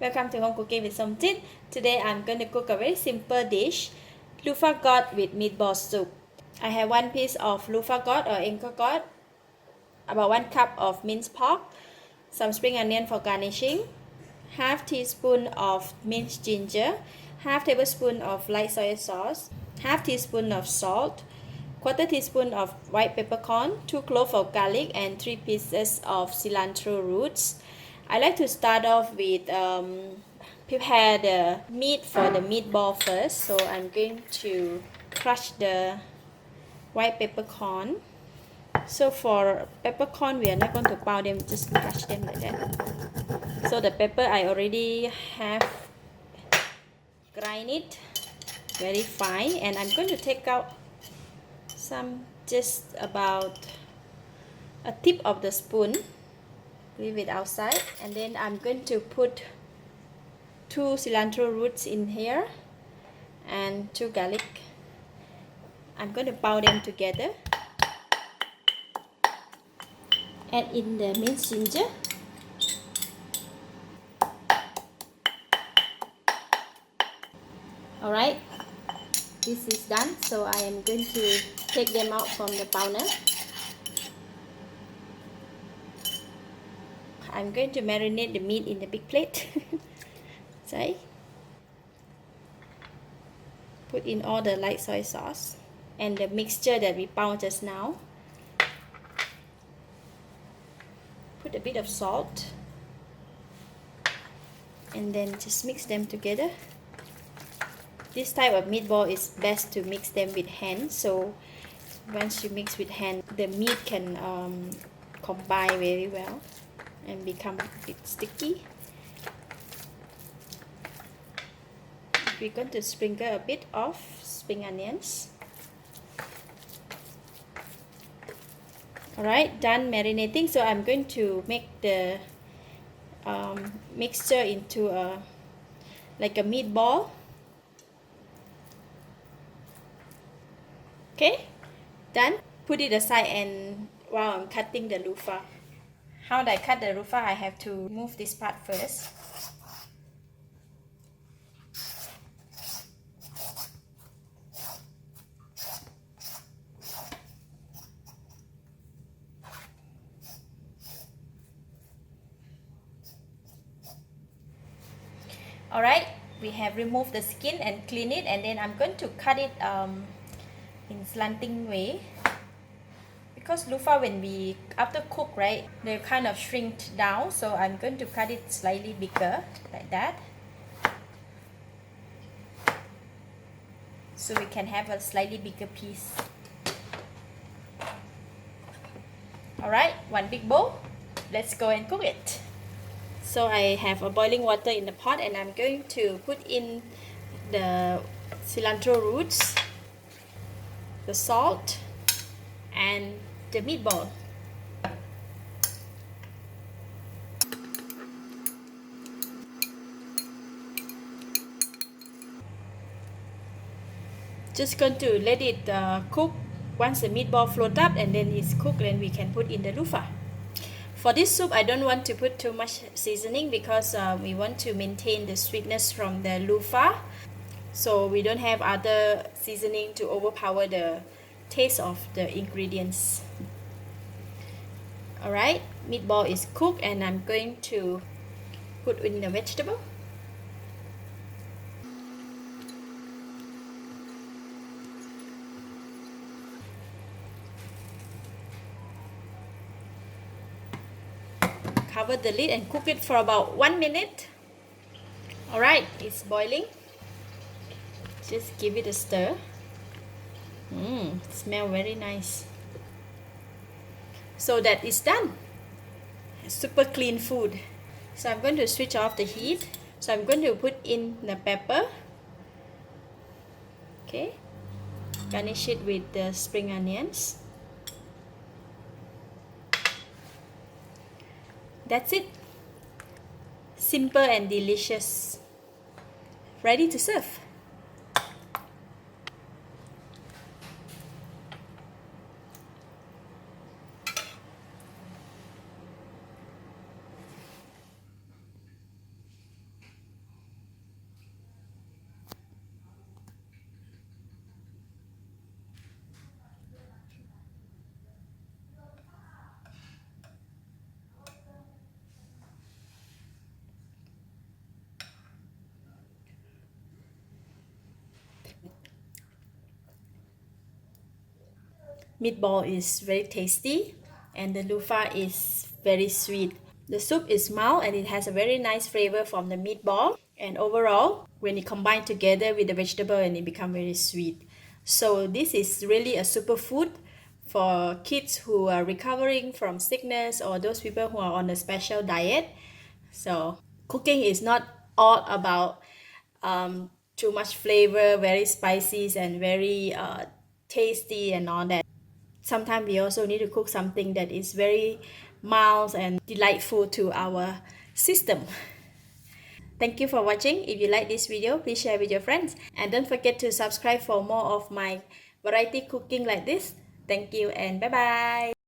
Welcome to Home Cooking with Somjit. Today I'm going to cook a very simple dish, Luffa Gourd with meatball soup. I have 1 piece of Luffa Gourd or Anchor Gourd, about 1 cup of minced pork, some spring onion for garnishing, half teaspoon of minced ginger, half tablespoon of light soy sauce, half teaspoon of salt, quarter teaspoon of white peppercorn, 2 cloves of garlic, and 3 pieces of cilantro roots. I like to start off with prepare the meat for the meatball first. So I'm going to crush the white peppercorn. So for peppercorn, we are not going to pound them, just crush them like that. So the pepper I already have grind it very fine, and I'm going to take out some, just about a tip of the spoon, leave it outside, and then I'm going to put 2 cilantro roots in here and 2 garlic. I'm going to pound them together. Add in the minced ginger, alright, this is done. So I am going to take them out from the pounder. I'm going to marinate the meat in the big plate. Sorry. Put in all the light soy sauce and the mixture that we pound just now. Put a bit of salt and then just mix them together. This type of meatball is best to mix them with hand. So once you mix with hand, the meat can combine very well and become a bit sticky. We're going to sprinkle a bit of spring onions. Alright, done marinating. So I'm going to make the mixture into like a meatball. Okay, done. Put it aside, and while I'm cutting the luffa. How do I cut the luffa? I have to remove this part first. Alright, we have removed the skin and clean it, and then I'm going to cut it in slanting way, because luffa, when we after cook, right, they kind of shrink down. So I'm going to cut it slightly bigger like that, so we can have a slightly bigger piece. Alright, 1 big bowl. Let's go and cook it. So I have a boiling water in the pot, and I'm going to put in the cilantro roots, the salt, and the meatball. Just going to let it cook. Once the meatball float up and then it's cooked, then we can put in the luffa. For this soup, I don't want to put too much seasoning, because we want to maintain the sweetness from the luffa, so we don't have other seasoning to overpower the taste of the ingredients. Alright, meatball is cooked, and I'm going to put in the vegetable. Cover the lid and cook it for about 1 minute. Alright, it's boiling. Just give it a stir. Smell very nice. So that is done. Super clean food. So I'm going to switch off the heat. So I'm going to put in the pepper. Okay. Garnish it with the spring onions. That's it. Simple and delicious. Ready to serve. meatball is very tasty and the luffa is very sweet. The soup is mild and it has a very nice flavor from the meatball, and overall when it combined together with the vegetable and it become very sweet. So this is really a superfood for kids who are recovering from sickness or those people who are on a special diet. So cooking is not all about too much flavor, very spicy and very tasty and all that. Sometimes we also need to cook something that is very mild and delightful to our system. Thank you for watching. If you like this video, please share with your friends. And don't forget to subscribe for more of my variety cooking like this. Thank you and bye bye.